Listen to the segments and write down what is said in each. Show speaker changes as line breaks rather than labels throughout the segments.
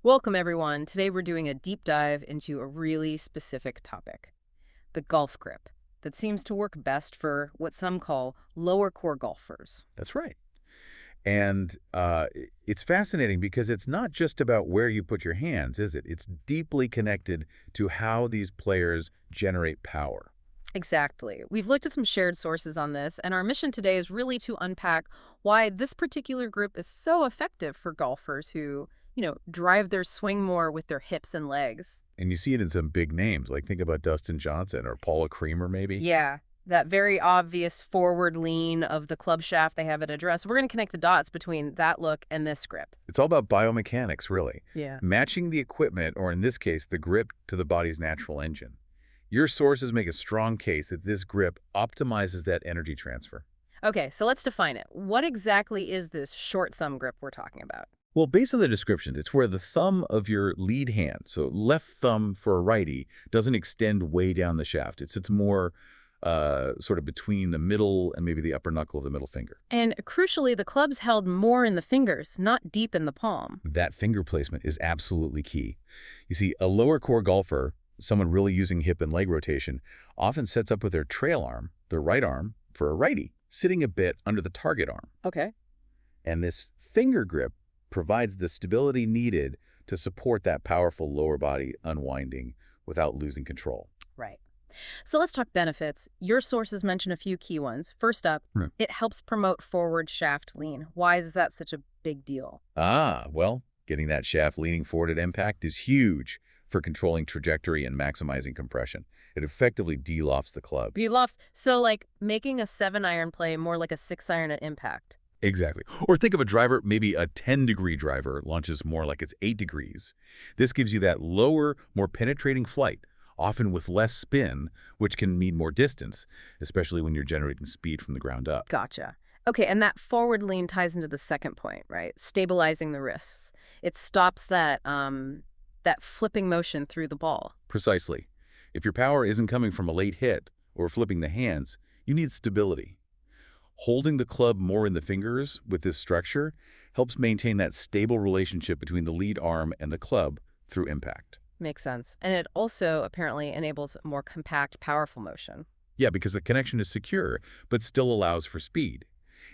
Welcome, everyone. Today we're doing a deep dive into a really specific topic, the golf grip, that seems to work best for what some call lower core golfers.
That's right. And it's fascinating because it's not just about where you put your hands, is it? It's deeply connected to how these players generate power.
Exactly. We've looked at some shared sources on this, and our mission today is really to unpack why this particular grip is so effective for golfers who, drive their swing more with their hips and legs.
And you see it in some big names, like think about Dustin Johnson or Paula Creamer, maybe.
Yeah, that very obvious forward lean of the club shaft they have at address. We're going to connect the dots between that look and this grip.
It's all about biomechanics, really.
Yeah.
Matching the equipment, or in this case, the grip, to the body's natural engine. Your sources make a strong case that this grip optimizes that energy transfer.
Okay, so let's define it. What exactly is this short thumb grip we're talking about?
Well, based on the descriptions, it's where the thumb of your lead hand, so left thumb for a righty, doesn't extend way down the shaft. It sits more sort of between the middle and maybe the upper knuckle of the middle finger.
And crucially, the club's held more in the fingers, not deep in the palm.
That finger placement is absolutely key. You see, a lower core golfer, someone really using hip and leg rotation, often sets up with their trail arm, their right arm, for a righty, sitting a bit under the target arm.
Okay.
And this finger grip provides the stability needed to support that powerful lower body unwinding without losing control.
Right. So let's talk benefits. Your sources mention a few key ones. First up,
Right.
it helps promote forward shaft lean. Why is that such a big deal?
Well, getting that shaft leaning forward at impact is huge for controlling trajectory and maximizing compression. It effectively de-lofts the club.
Lofts. So like making a 7-iron play more like a 6-iron at impact.
Exactly. Or think of a driver, maybe a 10-degree driver launches more like it's 8 degrees. This gives you that lower, more penetrating flight, often with less spin, which can mean more distance, especially when you're generating speed from the ground up.
Gotcha. Okay, and that forward lean ties into the second point, right? Stabilizing the wrists. It stops that flipping motion through the ball.
Precisely. If your power isn't coming from a late hit or flipping the hands, you need stability. Holding the club more in the fingers with this structure helps maintain that stable relationship between the lead arm and the club through impact.
Makes sense. And it also apparently enables more compact, powerful motion.
Yeah, because the connection is secure, but still allows for speed.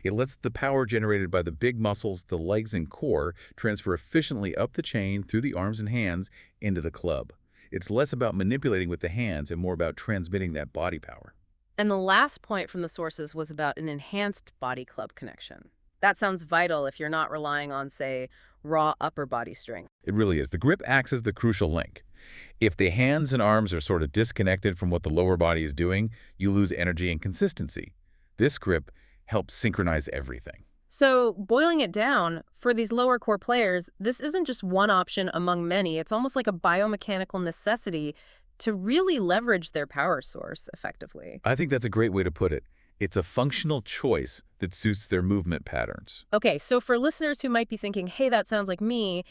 It lets the power generated by the big muscles, the legs and core, transfer efficiently up the chain through the arms and hands into the club. It's less about manipulating with the hands and more about transmitting that body power.
And the last point from the sources was about an enhanced body club connection. That sounds vital if you're not relying on, say, raw upper body strength.
It really is. The grip acts as the crucial link. If the hands and arms are sort of disconnected from what the lower body is doing, you lose energy and consistency. This grip helps synchronize everything.
So, boiling it down, for these lower core players, this isn't just one option among many. It's almost like a biomechanical necessity to really leverage their power source effectively.
I think that's a great way to put it. It's a functional choice that suits their movement patterns.
Okay, so for listeners who might be thinking, hey, that sounds like me,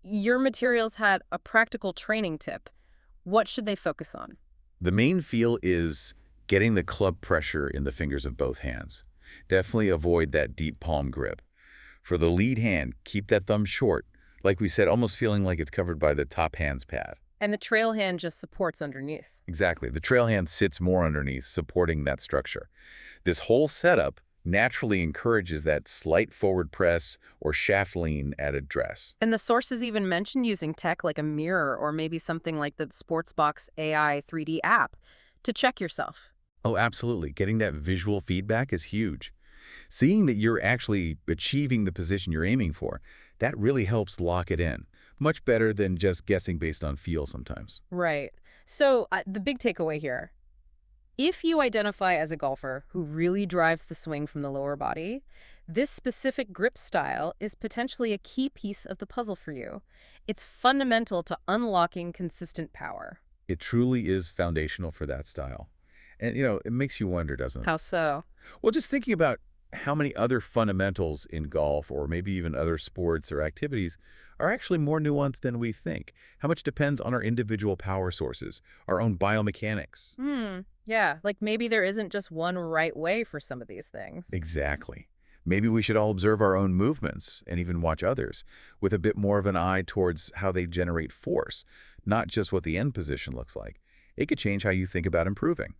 your materials had a practical training tip. What should they focus on?
The main feel is getting the club pressure in the fingers of both hands. Definitely avoid that deep palm grip. For the lead hand, keep that thumb short, like we said, almost feeling like it's covered by the top hand's pad.
And the trail hand just supports underneath.
Exactly. The trail hand sits more underneath, supporting that structure. This whole setup naturally encourages that slight forward press or shaft lean at address.
And the sources even mentioned using tech like a mirror or maybe something like the Sportsbox AI 3D app to check yourself.
Oh, absolutely. Getting that visual feedback is huge. Seeing that you're actually achieving the position you're aiming for, that really helps lock it in. Much better than just guessing based on feel sometimes.
Right. So the big takeaway here, if you identify as a golfer who really drives the swing from the lower body, this specific grip style is potentially a key piece of the puzzle for you. It's fundamental to unlocking consistent power.
It truly is foundational for that style. And, it makes you wonder, doesn't it?
How so?
Well, just thinking about how many other fundamentals in golf or maybe even other sports or activities are actually more nuanced than we think. How much depends on our individual power sources, our own biomechanics.
Yeah, like maybe there isn't just one right way for some of these things.
Exactly. Maybe we should all observe our own movements and even watch others with a bit more of an eye towards how they generate force, not just what the end position looks like. It could change how you think about improving.